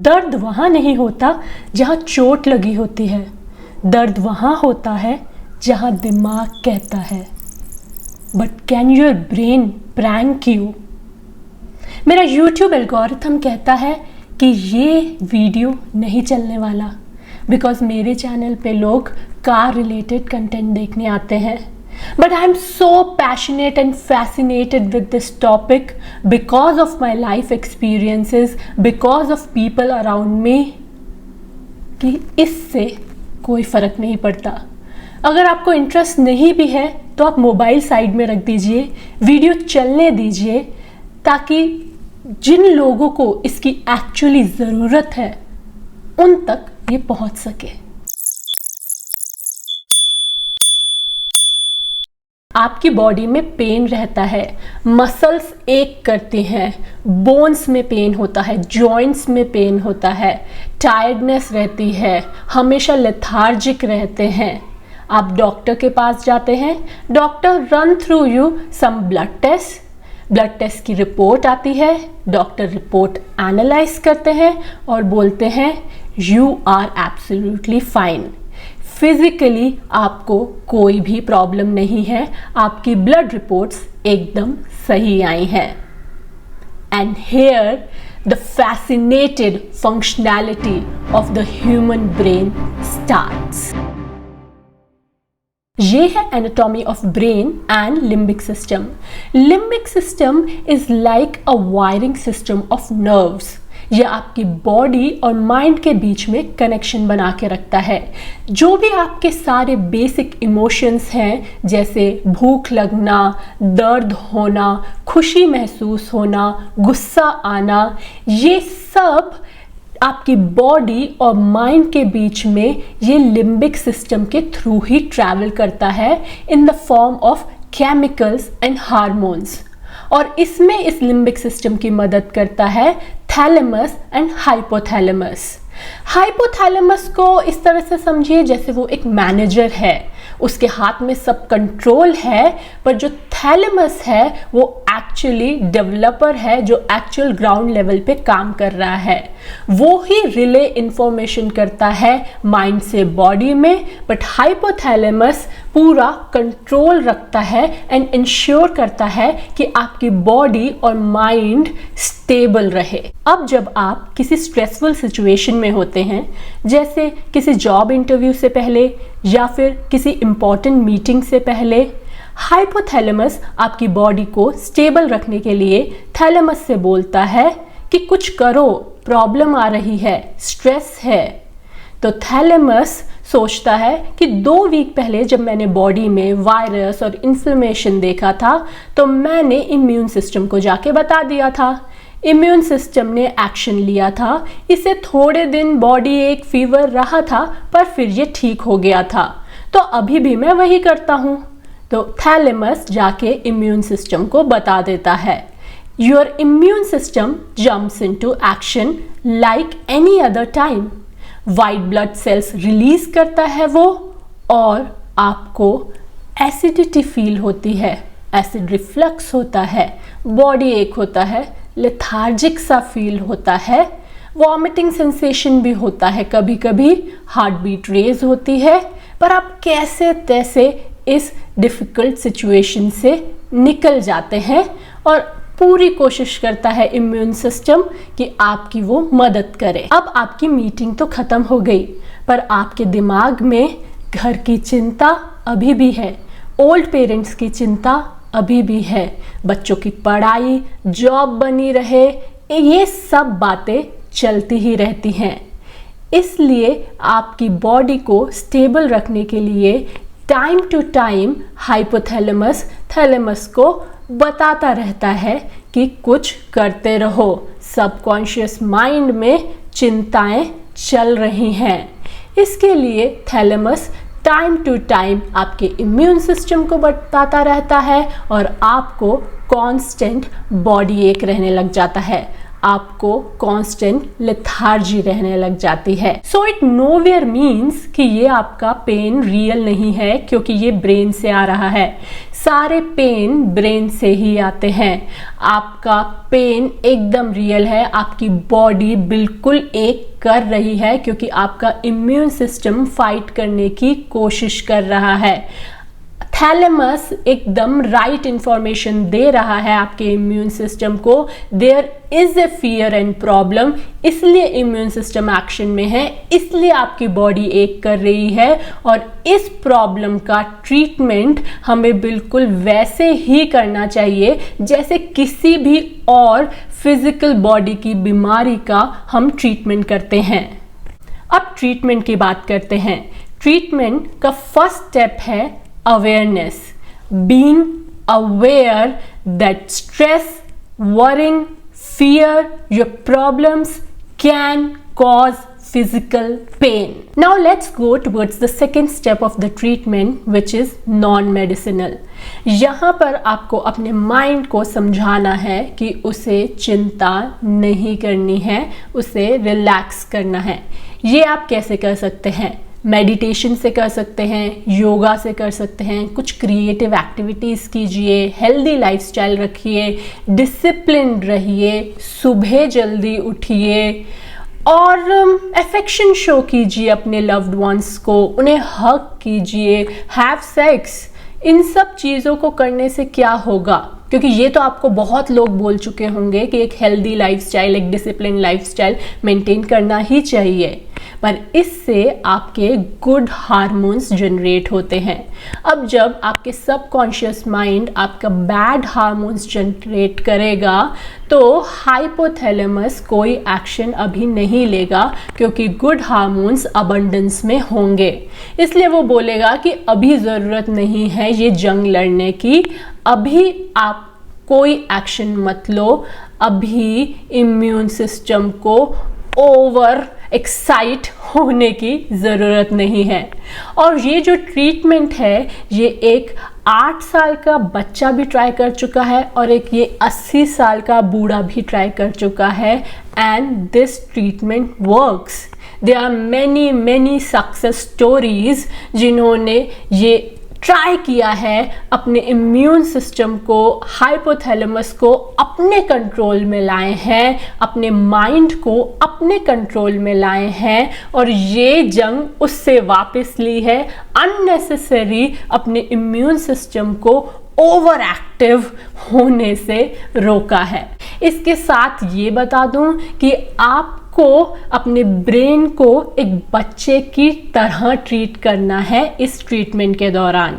दर्द वहाँ नहीं होता जहाँ चोट लगी होती है, दर्द वहाँ होता है जहाँ दिमाग कहता है but can your brain prank you. मेरा YouTube एल्गोरिथम कहता है कि ये वीडियो नहीं चलने वाला बिकॉज मेरे चैनल पे लोग कार रिलेटेड कंटेंट देखने आते हैं, but I am so passionate and fascinated with this topic because of my life experiences, because of people around me कि इससे कोई फ़र्क नहीं पड़ता। अगर आपको इंटरेस्ट नहीं भी है तो आप मोबाइल साइड में रख दीजिए, वीडियो चलने दीजिए ताकि जिन लोगों को इसकी एक्चुअली ज़रूरत है उन तक ये पहुंच सके। आपकी बॉडी में पेन रहता है, मसल्स एक करते हैं, बोन्स में पेन होता है, जॉइंट्स में पेन होता है, टायर्डनेस रहती है, हमेशा लेथार्जिक रहते हैं। आप डॉक्टर के पास जाते हैं, doctor run through you some blood test की रिपोर्ट आती है, डॉक्टर रिपोर्ट एनालाइज करते हैं और बोलते हैं you are absolutely fine. Physically आपको कोई भी प्रॉब्लम नहीं है, आपकी ब्लड रिपोर्ट्स एकदम सही आई हैं। And here the fascinated functionality of the human brain starts. ये है anatomy of brain and limbic system. Limbic system is like a wiring system of nerves. यह आपकी बॉडी और माइंड के बीच में कनेक्शन बना के रखता है। जो भी आपके सारे बेसिक इमोशंस हैं, जैसे भूख लगना, दर्द होना, खुशी महसूस होना, गुस्सा आना, ये सब आपकी बॉडी और माइंड के बीच में ये लिम्बिक सिस्टम के थ्रू ही ट्रैवल करता है in the form of chemicals and hormones. और इसमें इस लिम्बिक सिस्टम की मदद करता है थैलेमस एंड हाइपोथैलेमस। हाइपोथैलेमस को इस तरह से समझिए जैसे वो एक मैनेजर है, उसके हाथ में सब कंट्रोल है, पर जो थैलेमस है वो एक्चुअली डेवलपर है जो एक्चुअल ग्राउंड लेवल पे काम कर रहा है। वो ही रिले इंफॉर्मेशन करता है माइंड से बॉडी में, बट हाइपोथैलेमस पूरा कंट्रोल रखता है एंड इंश्योर करता है कि आपकी बॉडी और माइंड स्टेबल रहे। अब जब आप किसी स्ट्रेसफुल सिचुएशन में होते हैं, जैसे किसी जॉब इंटरव्यू से पहले या फिर किसी इंपॉर्टेंट मीटिंग से पहले, हाइपोथैलेमस आपकी बॉडी को स्टेबल रखने के लिए थैलेमस से बोलता है कि कुछ करो, प्रॉब्लम आ रही है, स्ट्रेस है। तो थैलेमस सोचता है कि 2 वीक पहले जब मैंने बॉडी में वायरस और इन्फ्लेमेशन देखा था तो मैंने इम्यून सिस्टम को जाके बता दिया था। इम्यून सिस्टम ने एक्शन लिया था, इसे थोड़े दिन बॉडी एक फीवर रहा था पर फिर ये ठीक हो गया था, तो अभी भी मैं वही करता हूँ। तो थैलेमस जाके इम्यून सिस्टम को बता देता है your immune system jumps into action like any other time. White blood cells release करता है वो और आपको एसिडिटी फील होती है, एसिड रिफ्लक्स होता है, बॉडी एक होता है, लेथार्जिक सा फील होता है, वॉमिटिंग सेंसेशन भी होता है, कभी कभी हार्ट बीट रेज होती है, पर आप कैसे तैसे इस डिफ़िकल्ट सिचुएशन से निकल जाते हैं और पूरी कोशिश करता है इम्यून सिस्टम कि आपकी वो मदद करे। अब आपकी मीटिंग तो ख़त्म हो गई, पर आपके दिमाग में घर की चिंता अभी भी है, ओल्ड पेरेंट्स की चिंता अभी भी है, बच्चों की पढ़ाई, जॉब बनी रहे, ये सब बातें चलती ही रहती हैं। इसलिए आपकी बॉडी को स्टेबल रखने के लिए time to time hypothalamus thalamus को बताता रहता है कि कुछ करते रहो, सबकॉन्शियस माइंड में चिंताएं चल रही हैं। इसके लिए थैलेमस टाइम टू टाइम आपके इम्यून सिस्टम को बताता रहता है और आपको कांस्टेंट बॉडी एक रहने लग जाता है। आपको कांस्टेंट लेथार्जी रहने लग जाती है। सो इट नोवेयर मीन्स कि ये आपका पेन रियल नहीं है, क्योंकि ये ब्रेन से आ रहा है। सारे पेन ब्रेन से ही आते हैं। आपका पेन एकदम रियल है, आपकी बॉडी बिल्कुल एक कर रही है, क्योंकि आपका इम्यून सिस्टम फाइट करने की कोशिश कर रहा है। थैलेमस एकदम राइट इंफॉर्मेशन दे रहा है आपके इम्यून सिस्टम को, there is a fear and problem, इसलिए इम्यून सिस्टम एक्शन में है, इसलिए आपकी बॉडी एक कर रही है। और इस प्रॉब्लम का ट्रीटमेंट हमें बिल्कुल वैसे ही करना चाहिए जैसे किसी भी और फिजिकल बॉडी की बीमारी का हम ट्रीटमेंट करते हैं। अब ट्रीटमेंट की बात करते हैं। ट्रीटमेंट का फर्स्ट स्टेप है awareness, being aware that stress, worrying, fear, your problems can cause physical pain. Now let's go towards the second step of the treatment, which is non-medicinal. यहाँ पर आपको अपने माइंड को समझाना है कि उसे चिंता नहीं करनी है, उसे रिलैक्स करना है। ये आप कैसे कर सकते हैं? मेडिटेशन से कर सकते हैं, योगा से कर सकते हैं, कुछ क्रिएटिव एक्टिविटीज़ कीजिए, हेल्दी लाइफस्टाइल रखिए, डिसिप्लिन्ड रहिए, सुबह जल्दी उठिए और अफेक्शन शो कीजिए अपने लव्ड वंस को, उन्हें हग कीजिए, हैव सेक्स। इन सब चीज़ों को करने से क्या होगा? क्योंकि ये तो आपको बहुत लोग बोल चुके होंगे कि एक हेल्दी लाइफस्टाइल, एक डिसिप्लिन लाइफस्टाइल मेंटेन करना ही चाहिए, पर इससे आपके गुड हार्मोन्स जनरेट होते हैं। अब जब आपके सबकॉन्शियस माइंड आपका बैड हार्मोन्स जनरेट करेगा तो हाइपोथैलेमस कोई एक्शन अभी नहीं लेगा, क्योंकि गुड हार्मोन्स अबंडेंस में होंगे। इसलिए वो बोलेगा कि अभी ज़रूरत नहीं है ये जंग लड़ने की, अभी आप कोई एक्शन मत लो, अभी इम्यून सिस्टम को ओवर एक्साइट होने की ज़रूरत नहीं है। और ये जो ट्रीटमेंट है ये एक 8 साल का बच्चा भी ट्राई कर चुका है और एक ये 80 साल का बूढ़ा भी ट्राई कर चुका है, and this treatment works. There are many success stories जिन्होंने ये ट्राई किया है, अपने इम्यून सिस्टम को, हाइपोथैलेमस को अपने कंट्रोल में लाए हैं, अपने माइंड को अपने कंट्रोल में लाए हैं और ये जंग उससे वापस ली है, अननेसेसरी अपने इम्यून सिस्टम को ओवर एक्टिव होने से रोका है। इसके साथ ये बता दूं कि आपको अपने ब्रेन को एक बच्चे की तरह ट्रीट करना है इस ट्रीटमेंट के दौरान।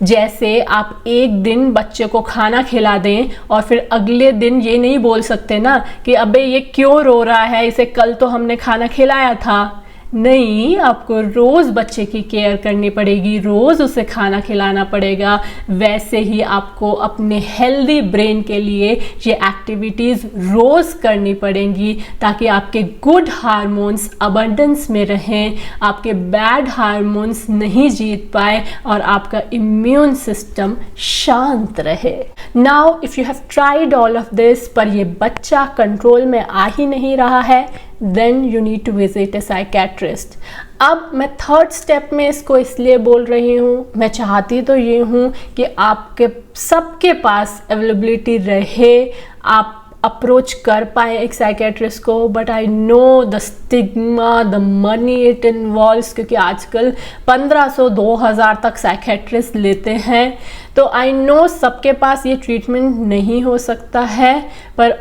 जैसे आप एक दिन बच्चे को खाना खिला दें और फिर अगले दिन ये नहीं बोल सकते ना कि अबे ये क्यों रो रहा है, इसे कल तो हमने खाना खिलाया था। नहीं, आपको रोज़ बच्चे की केयर करनी पड़ेगी, रोज़ उसे खाना खिलाना पड़ेगा। वैसे ही आपको अपने हेल्दी ब्रेन के लिए ये एक्टिविटीज़ रोज़ करनी पड़ेंगी ताकि आपके गुड हार्मोन्स अबंडेंस में रहें, आपके बैड हार्मोन्स नहीं जीत पाए और आपका इम्यून सिस्टम शांत रहे। Now if you have tried all of this पर ये बच्चा कंट्रोल में आ ही नहीं रहा है, then you need to visit a psychiatrist। अब मैं थर्ड स्टेप में इसको इसलिए बोल रही हूँ, मैं चाहती तो ये हूँ कि आपके सबके पास अवेलेबिलिटी रहे, आप अप्रोच कर पाए एक साइकेट्रिस्ट को, but I know the stigma, the money it involves, क्योंकि आजकल 1500-2000 तक साइकेट्रिस्ट लेते हैं। तो आई नो सबके पास ये ट्रीटमेंट नहीं हो सकता है, पर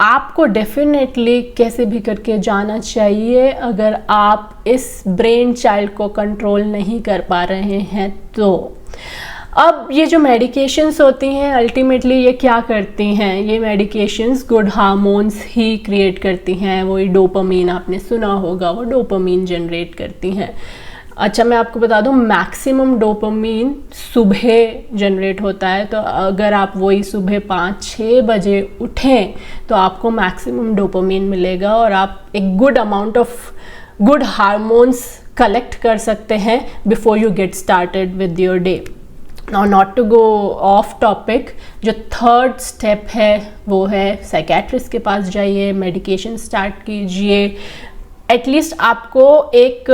आपको डेफिनेटली कैसे भी करके जाना चाहिए अगर आप इस ब्रेन चाइल्ड को कंट्रोल नहीं कर पा रहे हैं तो। अब ये जो मेडिकेशंस होती हैं अल्टीमेटली ये क्या करती हैं? ये मेडिकेशंस गुड हार्मोन्स ही क्रिएट करती हैं। वही डोपामीन, आपने सुना होगा, वो डोपामीन जनरेट करती हैं। अच्छा, मैं आपको बता दूं मैक्सिमम डोपामीन सुबह जनरेट होता है, तो अगर आप वही सुबह 5-6 बजे उठें तो आपको मैक्सिमम डोपामीन मिलेगा और आप एक good amount of good hormones collect कर सकते हैं before you get started with your day. और not to go off topic, जो थर्ड स्टेप है वो है साइकेट्रिस्ट के पास जाइए, मेडिकेशन स्टार्ट कीजिए। एटलीस्ट आपको एक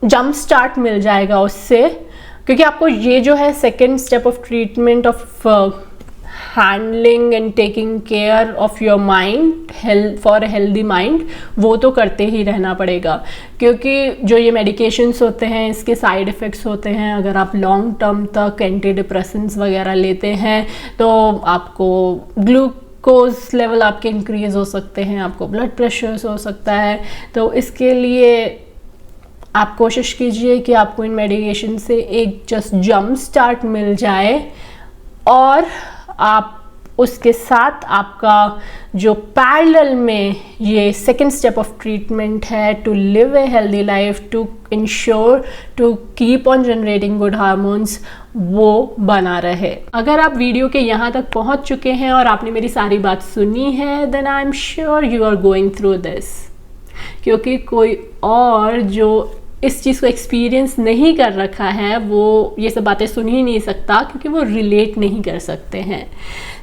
जंप स्टार्ट मिल जाएगा उससे, क्योंकि आपको ये जो है second step of treatment of handling and taking care of your mind, for a healthy mind, वो तो करते ही रहना पड़ेगा। क्योंकि जो ये मेडिकेशंस होते हैं इसके साइड इफ़ेक्ट्स होते हैं। अगर आप लॉन्ग टर्म तक एंटी डिप्रेसेंट्स वगैरह लेते हैं तो आपको ग्लूकोज लेवल आपके इंक्रीज़ हो सकते हैं, आपको ब्लड प्रेशर्स हो सकता है। तो इसके लिए आप कोशिश कीजिए कि आपको इन मेडिकेशन से एक जस्ट जंप स्टार्ट मिल जाए, और आप उसके साथ आपका जो पैरेलल में ये सेकेंड स्टेप ऑफ ट्रीटमेंट है to live a healthy life, to ensure to keep on generating good hormones, वो बना रहे। अगर आप वीडियो के यहाँ तक पहुँच चुके हैं और आपने मेरी सारी बात सुनी है, then I am sure you are going through this. क्योंकि कोई और जो इस चीज़ को एक्सपीरियंस नहीं कर रखा है वो ये सब बातें सुन ही नहीं सकता, क्योंकि वो रिलेट नहीं कर सकते हैं।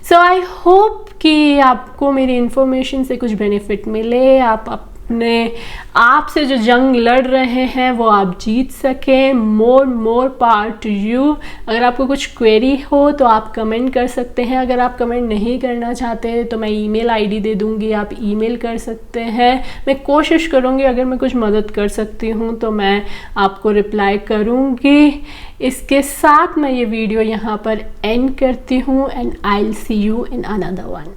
सो आई होप कि आपको मेरी इन्फॉर्मेशन से कुछ बेनिफिट मिले, आप अपने आप से जो जंग लड़ रहे हैं वो आप जीत सकें। More power to you. अगर आपको कुछ क्वेरी हो तो आप कमेंट कर सकते हैं। अगर आप कमेंट नहीं करना चाहते तो मैं ईमेल आईडी दे दूंगी, आप ईमेल कर सकते हैं। मैं कोशिश करूंगी अगर मैं कुछ मदद कर सकती हूं तो मैं आपको रिप्लाई करूंगी। इसके साथ मैं ये वीडियो यहाँ पर एंड करती हूँ, and I will see you in another one.